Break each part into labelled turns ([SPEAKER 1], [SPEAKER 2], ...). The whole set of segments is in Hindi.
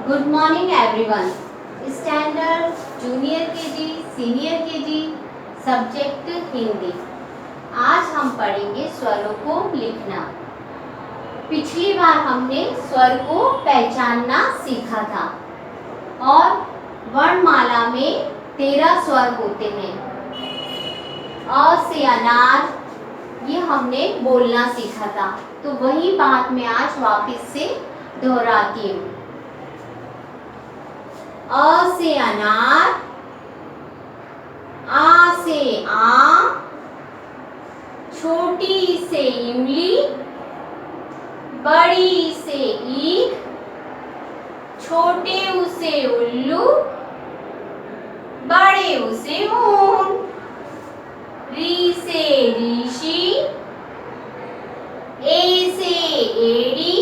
[SPEAKER 1] Good morning everyone. Standard junior KG, senior KG, subject Hindi. आज हम पढ़ेंगे स्वरों को लिखना। पिछली बार हमने स्वर को पहचानना सीखा था और वर्णमाला में 13 स्वर होते हैं। अ से अनार, ये हमने बोलना सीखा था, तो वही बात मैं आज वापस से दोहराती हूँ। अ से अनार, आ से आम, छोटी से इमली, बड़ी से ईख, छोटे ऊ से उल्लू, बड़े ऊ से ऊन, री से ऋषि, ए से एड़ी,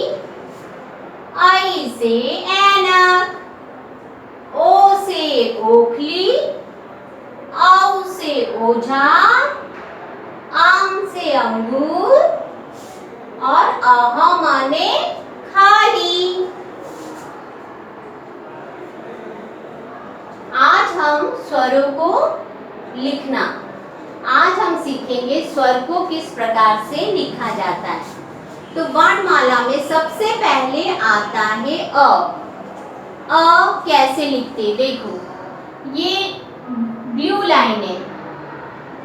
[SPEAKER 1] आई से ऐनक, ओ से ओखली, औ से औजार, आम से अंगूर और अह माने खाली। आज हम स्वरों को लिखना। आज हम सीखेंगे स्वर को किस प्रकार से लिखा जाता है। तो वर्णमाला में सबसे पहले आता है अ। कैसे लिखते, देखो ये ब्लू लाइन है,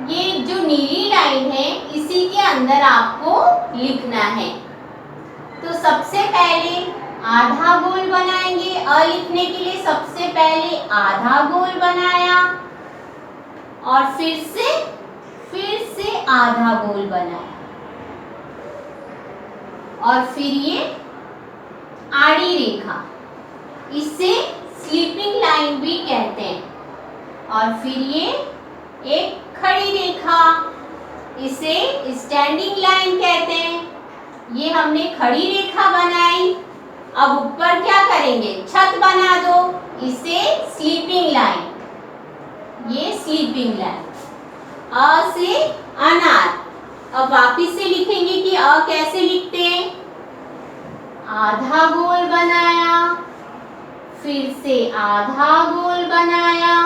[SPEAKER 1] ये जो नीली लाइन है इसी के अंदर आपको लिखना है। तो सबसे पहले आधा गोल बनाएंगे। अ लिखने के लिए सबसे पहले आधा गोल बनाया और फिर से आधा गोल बनाया और फिर ये आड़ी रेखा, इसे स्लीपिंग लाइन भी कहते हैं। और फिर ये एक खड़ी रेखा, इसे स्टैंडिंग लाइन कहते हैं। ये हमने खड़ी रेखा बनाई। अब ऊपर क्या करेंगे, छत बना दो, इसे स्लीपिंग लाइन, ये स्लीपिंग लाइन। अ से अनार। अब वापिस से लिखेंगे कि अ कैसे लिखते हैं। आधा गोल बनाया, फिर से आधा गोल बनाया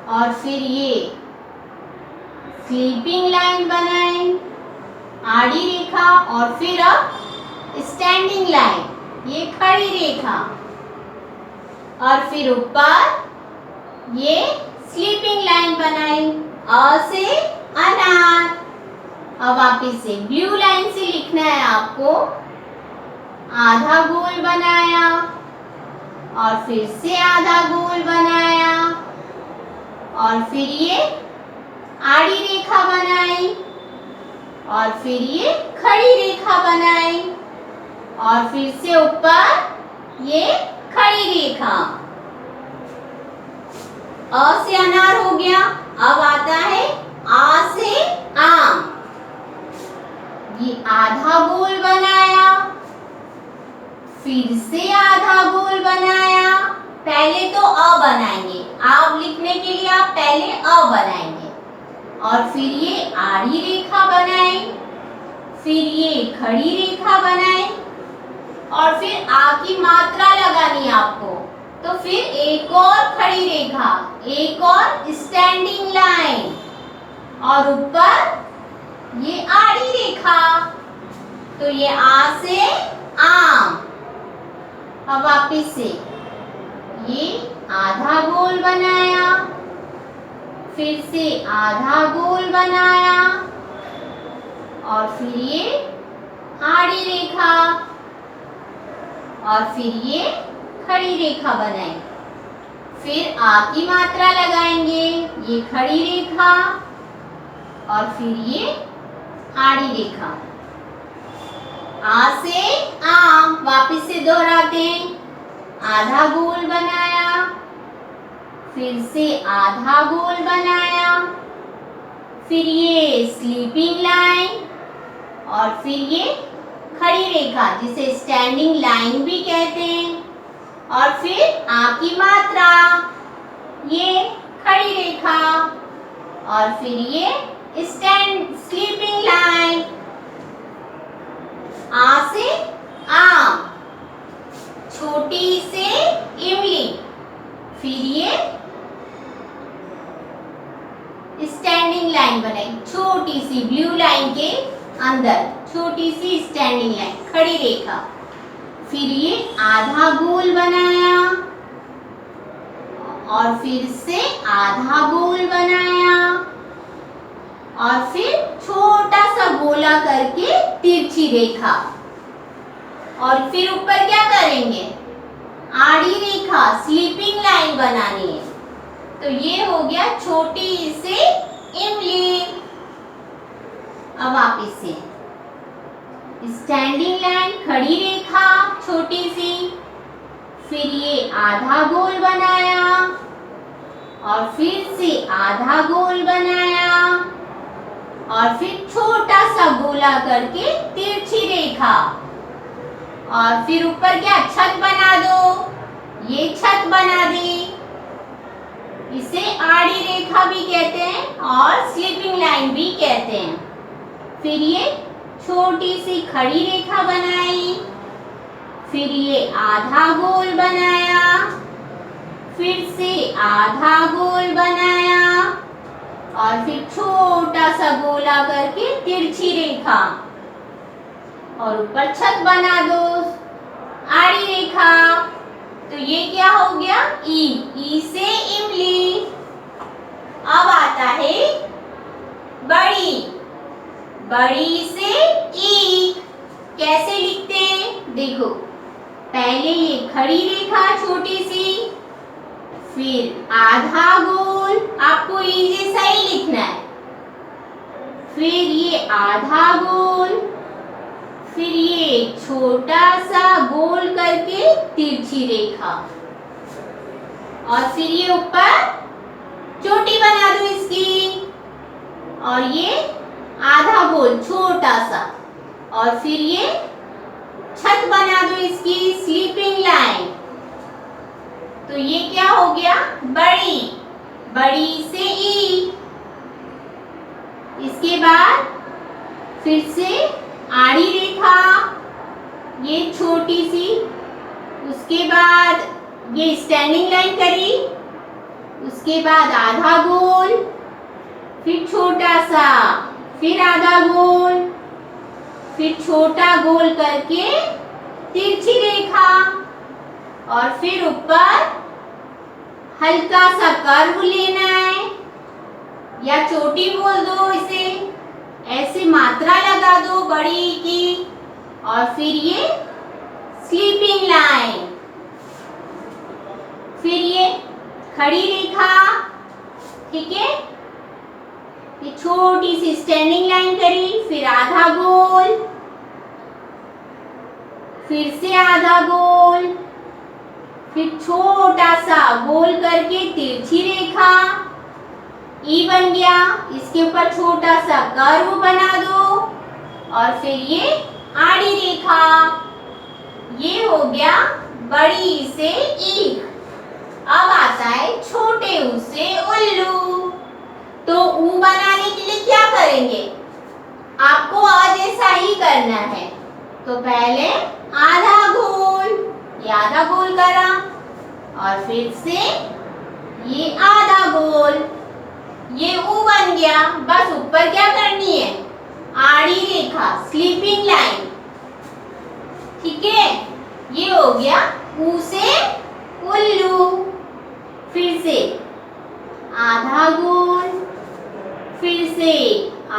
[SPEAKER 1] और फिर ये स्लीपिंग लाइन बनाए, आड़ी रेखा और फिर अब स्टैंडिंग लाइन, ये खड़ी रेखा और फिर ऊपर ये स्लीपिंग लाइन बनाई। अ से अनार। अब वापिस से ब्लू लाइन से लिखना है आपको। आधा गोल बनाया और फिर से आधा गोल बनाया और फिर ये आड़ी रेखा बनाई और फिर ये खड़ी रेखा बनाई और फिर से ऊपर ये खड़ी रेखा। अ से अनार हो गया। अब आता है आ से आम। ये आधा गोल बनाया, फिर से आधा गोल बनाया। पहले तो अ बनाएंगे, आप लिखने के लिए आप पहले अ बनाएंगे और फिर ये आड़ी रेखा बनाए, फिर ये खड़ी रेखा बनाए और फिर आ की मात्रा लगानी है आपको। तो फिर एक और खड़ी रेखा, एक और स्टैंडिंग लाइन और ऊपर ये आड़ी रेखा। तो ये आ से आम। अब वापिस से ये आधा गोल बनाया, फिर से आधा गोल बनाया और फिर ये आड़ी रेखा और फिर ये खड़ी रेखा बनाई। फिर आ की मात्रा लगाएंगे, ये खड़ी रेखा और फिर ये आड़ी रेखा। आ से आम। वापिस से दोहराते हैं। आधा गोल बनाया, फिर से आधा गोल बनाया, फिर ये स्लीपिंग लाइन और फिर ये खड़ी रेखा, जिसे स्टैंडिंग लाइन भी कहते हैं और फिर आ की मात्रा, ये खड़ी रेखा और फिर ये स्लीपिंग लाइन। आ से आम। छोटी से इमली, फिर ये स्टैंडिंग लाइन बनाई, छोटी सी ब्लू लाइन के अंदर छोटी सी स्टैंडिंग लाइन, खड़ी रेखा, फिर ये आधा गोल बनाया और फिर से आधा गोल बनाया और फिर छोटा सा गोला करके तिरछी रेखा और फिर ऊपर क्या करेंगे, आड़ी रेखा, स्लीपिंग लाइन बनानी है। तो ये हो गया छोटी से इमली। अब आप इसे स्टैंडिंग लाइन, खड़ी रेखा छोटी सी, फिर ये आधा गोल बनाया और फिर से आधा गोल बनाया और फिर छोटा सा गोला करके तिरछी रेखा और फिर ऊपर क्या, छत बना दो, ये छत बना दी। इसे आड़ी रेखा भी कहते हैं और स्लीपिंग लाइन भी कहते हैं। फिर ये छोटी सी खड़ी रेखा बनाई, फिर ये आधा गोल बनाया, फिर से आधा गोल बनाया और फिर छोटा सा गोला करके तिरछी रेखा और ऊपर छत बना दो, आड़ी रेखा। तो ये क्या हो गया, ई से इमली। अब आता है बड़ी, बड़ी से ईख। कैसे लिखते हैं, देखो पहले ये खड़ी रेखा छोटी सी, फिर आधा गोल, आपको ई जैसा ही लिखना है, फिर ये आधा गोल, फिर ये छोटा सा गोल करके तिरछी रेखा और फिर ये ऊपर चोटी बना दो इसकी और ये आधा गोल छोटा सा और फिर ये छत बना दो इसकी, स्लीपिंग लाइन। तो ये क्या हो गया, बड़ी, बड़ी से ई। इसके बाद फिर से आड़ी रेखा, ये छोटी सी, उसके बाद ये स्टैंडिंग लाइन करी, उसके बाद आधा गोल, फिर छोटा सा, फिर आधा गोल, फिर छोटा गोल करके तिरछी रेखा और फिर ऊपर हल्का सा कर्व लेना है या चोटी बोल दो इसे, ऐसे मात्रा लगा दो बड़ी की और फिर ये स्लीपिंग लाइन, फिर ये खड़ी रेखा, ठीक है, ये छोटी सी स्टैंडिंग लाइन करी, फिर आधा गोल, फिर से आधा गोल, फिर छोटा सा गोल करके तिरछी रेखा, ई बन गया। इसके ऊपर छोटा सा कर्व बना दो और फिर ये आड़ी रेखा, ये हो गया बड़ी से ईख। अब आता है छोटे ऊ से उल्लू। तो ऊ बनाने के लिए क्या करेंगे, आपको अ जैसा ही करना है। तो पहले आधा गोल, ये आधा गोल करा और फिर से ये आधा गोल, ये ऊ बन गया। बस ऊपर क्या करनी है, आड़ी रेखा, स्लीपिंग लाइन, ठीक है। ये हो गया ऊ से उल्लू। फिर से आधा गोल, फिर से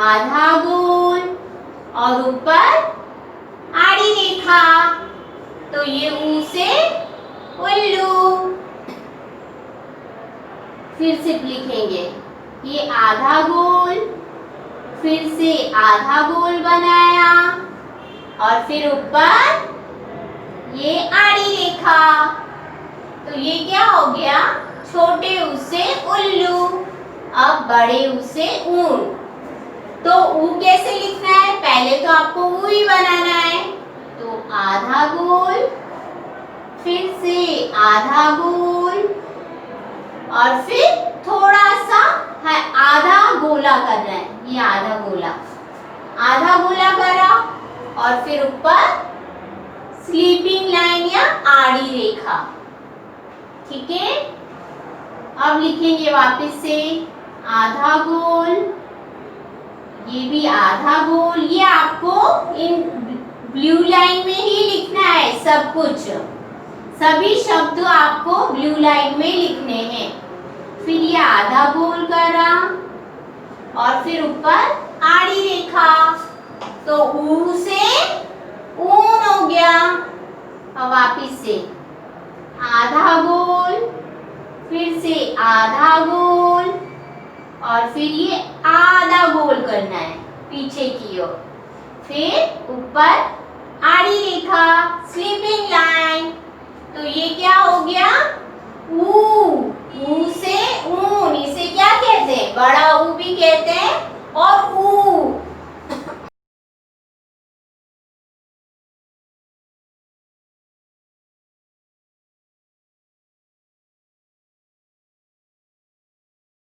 [SPEAKER 1] आधा गोल और ऊपर आड़ी रेखा। तो ये ऊ से उल्लू। फिर से लिखेंगे, ये आधा गोल, फिर से आधा गोल बनाया और फिर ऊपर ये आड़ी रेखा। तो ये क्या हो गया, छोटे ऊ से उल्लू। अब बड़े ऊ से ऊन। तो ऊ कैसे लिखना है, पहले तो आपको ऊ ही बनाना है। तो आधा गोल, फिर से आधा गोल और फिर थोड़ा सा है आधा गोला करना है, ये आधा गोला, आधा गोला करा और फिर ऊपर स्लीपिंग लाइन या आड़ी रेखा। ठीक है, अब लिखेंगे वापस से आधा गोल, ये भी आधा गोल। ये आपको इन ब्लू लाइन में ही लिखना है, सब कुछ, सभी शब्द आपको ब्लू लाइन में लिखने हैं। फिर ये आधा गोल करा और फिर ऊपर आड़ी रेखा, तो ऊ से ऊन हो गया। अब वापिस से आधा गोल, फिर से आधा गोल और फिर ये आधा गोल करना है पीछे की ओर, फिर ऊपर आड़ी रेखा, स्लीपिंग लाइन। तो ये क्या हो गया? ऊ।